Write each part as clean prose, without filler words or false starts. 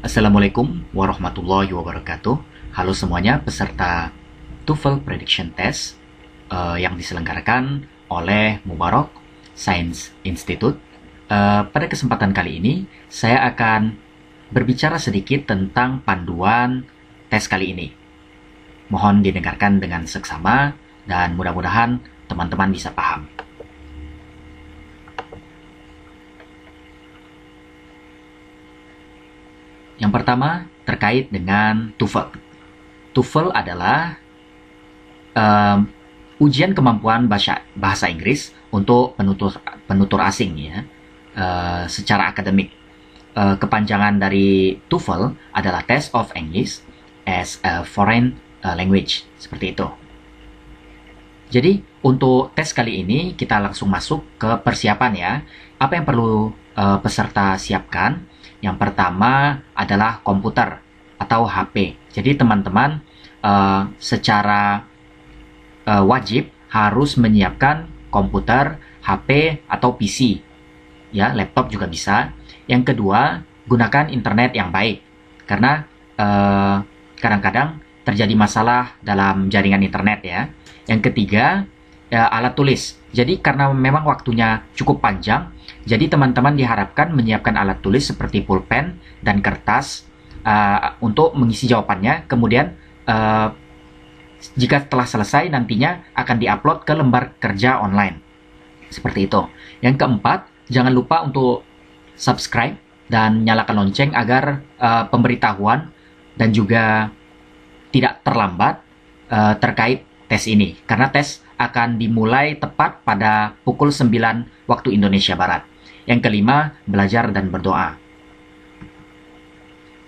Assalamualaikum warahmatullahi wabarakatuh. Halo semuanya, peserta TOEFL Prediction Test yang diselenggarakan oleh Mubarak Science Institute. Pada kesempatan kali ini, saya akan berbicara sedikit tentang panduan tes kali ini. Mohon didengarkan dengan seksama dan mudah-mudahan teman-teman bisa paham. Yang pertama, terkait dengan TOEFL. TOEFL adalah ujian kemampuan bahasa Inggris untuk penutur asing ya, secara akademik. Kepanjangan dari TOEFL adalah Test of English as a Foreign Language, seperti itu. Jadi, untuk tes kali ini kita langsung masuk ke persiapan ya. Apa yang perlu peserta siapkan? Yang pertama adalah komputer atau HP. Jadi teman-teman secara wajib harus menyiapkan komputer, HP, atau PC. Ya, laptop juga bisa. Yang kedua, gunakan internet yang baik. Karena kadang-kadang terjadi masalah dalam jaringan internet ya. Yang ketiga, alat tulis. Jadi karena memang waktunya cukup panjang, jadi teman-teman diharapkan menyiapkan alat tulis seperti pulpen dan kertas untuk mengisi jawabannya. Kemudian jika telah selesai nantinya akan diupload ke lembar kerja online. Seperti itu. Yang keempat, jangan lupa untuk subscribe dan nyalakan lonceng agar pemberitahuan dan juga tidak terlambat terkait tes ini. Karena tes akan dimulai tepat pada pukul 9 waktu Indonesia Barat. Yang kelima, belajar dan berdoa.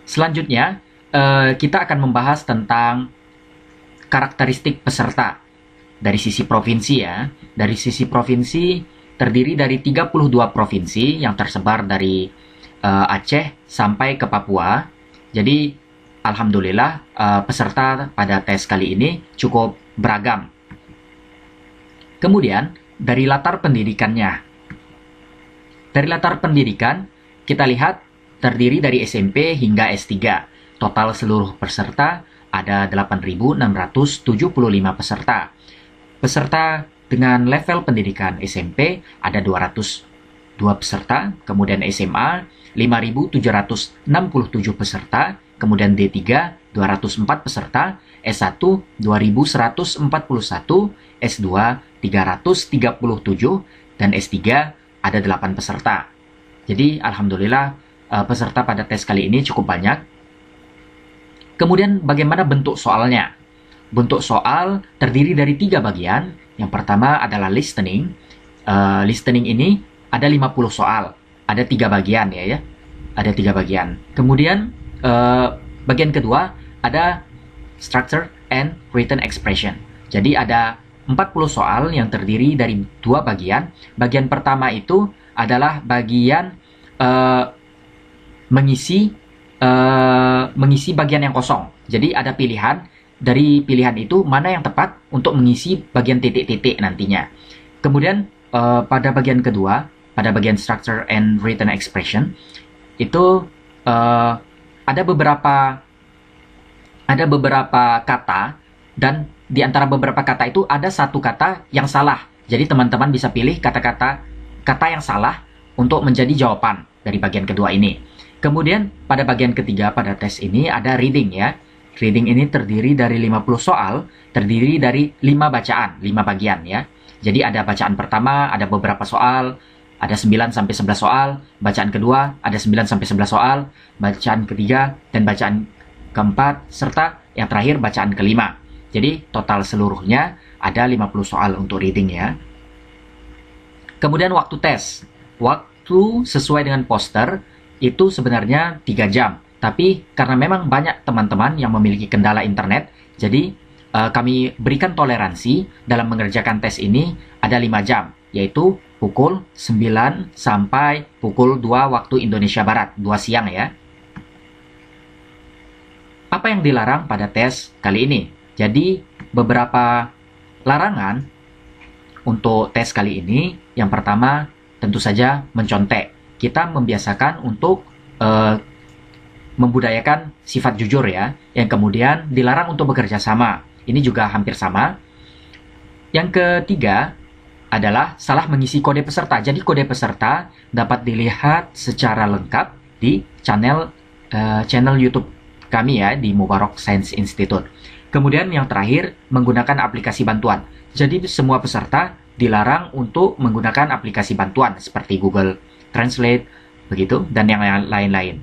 Selanjutnya, kita akan membahas tentang karakteristik peserta dari sisi provinsi ya. Dari sisi provinsi terdiri dari 32 provinsi yang tersebar dari Aceh sampai ke Papua. Jadi, alhamdulillah peserta pada tes kali ini cukup beragam. Kemudian, dari latar pendidikannya. Dari latar pendidikan, kita lihat terdiri dari SMP hingga S3. Total seluruh peserta ada 8.675 peserta. Peserta dengan level pendidikan SMP ada 202 peserta, kemudian SMA 5.767 peserta, kemudian D3 204 peserta, S1 2.141, S2 337, dan S3 ada 8 peserta. Jadi alhamdulillah peserta pada tes kali ini cukup banyak. Kemudian bagaimana bentuk soalnya? Bentuk soal terdiri dari 3 bagian. Yang pertama adalah listening. Listening ini ada 50 soal. Ada 3 bagian ya. Ada 3 bagian. Kemudian bagian kedua ada structure and written expression. Jadi ada 40 soal yang terdiri dari 2 bagian. Bagian pertama itu adalah bagian mengisi bagian yang kosong. Jadi ada pilihan, dari pilihan itu mana yang tepat untuk mengisi bagian titik-titik nantinya. Kemudian pada bagian kedua, pada bagian structure and written expression, itu ada beberapa kata, dan di antara beberapa kata itu ada satu kata yang salah. Jadi teman-teman bisa pilih kata yang salah untuk menjadi jawaban dari bagian kedua ini. Kemudian pada bagian ketiga pada tes ini ada reading ya. Reading ini terdiri dari 50 soal, terdiri dari 5 bacaan, 5 bagian ya. Jadi ada bacaan pertama, ada beberapa soal, ada 9 sampai 11 soal, bacaan kedua ada 9 sampai 11 soal, bacaan ketiga dan bacaan keempat, serta yang terakhir bacaan kelima. Jadi total seluruhnya ada 50 soal untuk reading ya. Kemudian waktu tes. Waktu sesuai dengan poster itu sebenarnya 3 jam. Tapi karena memang banyak teman-teman yang memiliki kendala internet, jadi kami berikan toleransi dalam mengerjakan tes ini ada 5 jam, yaitu pukul 9 sampai pukul 2 waktu Indonesia Barat, 2 siang ya. Apa yang dilarang pada tes kali ini? Jadi beberapa larangan untuk tes kali ini. Yang pertama tentu saja mencontek. Kita membiasakan untuk membudayakan sifat jujur ya, yang kemudian dilarang untuk bekerja sama. Ini juga hampir sama. Yang ketiga adalah salah mengisi kode peserta. Jadi kode peserta dapat dilihat secara lengkap di channel YouTube kami ya, di Mubarak Science Institute. Kemudian yang terakhir, menggunakan aplikasi bantuan. Jadi semua peserta dilarang untuk menggunakan aplikasi bantuan seperti Google Translate, begitu, dan yang lain-lain.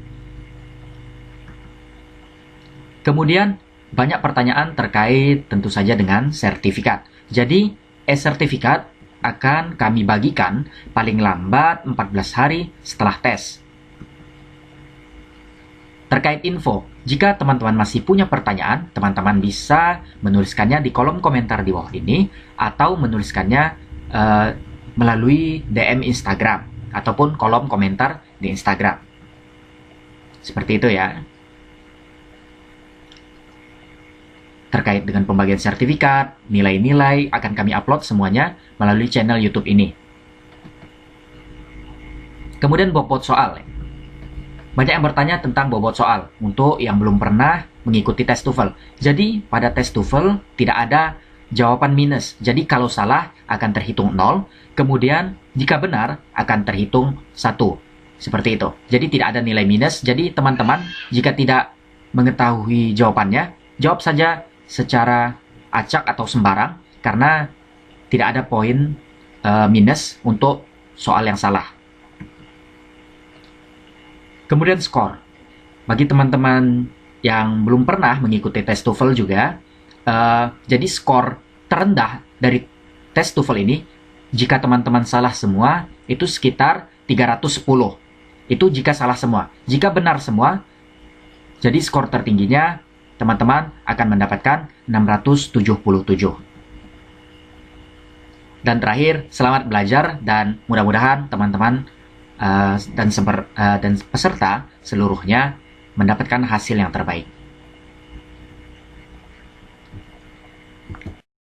Kemudian banyak pertanyaan terkait tentu saja dengan sertifikat. Jadi e-sertifikat akan kami bagikan paling lambat 14 hari setelah tes. Terkait info, jika teman-teman masih punya pertanyaan, teman-teman bisa menuliskannya di kolom komentar di bawah ini atau menuliskannya melalui DM Instagram ataupun kolom komentar di Instagram. Seperti itu ya. Terkait dengan pembagian sertifikat, nilai-nilai akan kami upload semuanya melalui channel YouTube ini. Kemudian bobot soal. Banyak yang bertanya tentang bobot soal untuk yang belum pernah mengikuti tes TOEFL. Jadi pada tes TOEFL tidak ada jawaban minus. Jadi kalau salah akan terhitung 0, kemudian jika benar akan terhitung 1. Seperti itu. Jadi tidak ada nilai minus. Jadi teman-teman jika tidak mengetahui jawabannya, jawab saja secara acak atau sembarang karena tidak ada poin minus untuk soal yang salah. Kemudian skor. Bagi teman-teman yang belum pernah mengikuti tes TOEFL juga, jadi skor terendah dari tes TOEFL ini, jika teman-teman salah semua, itu sekitar 310. Itu jika salah semua. Jika benar semua, jadi skor tertingginya teman-teman akan mendapatkan 677. Dan terakhir, selamat belajar dan mudah-mudahan teman-teman dan peserta seluruhnya mendapatkan hasil yang terbaik.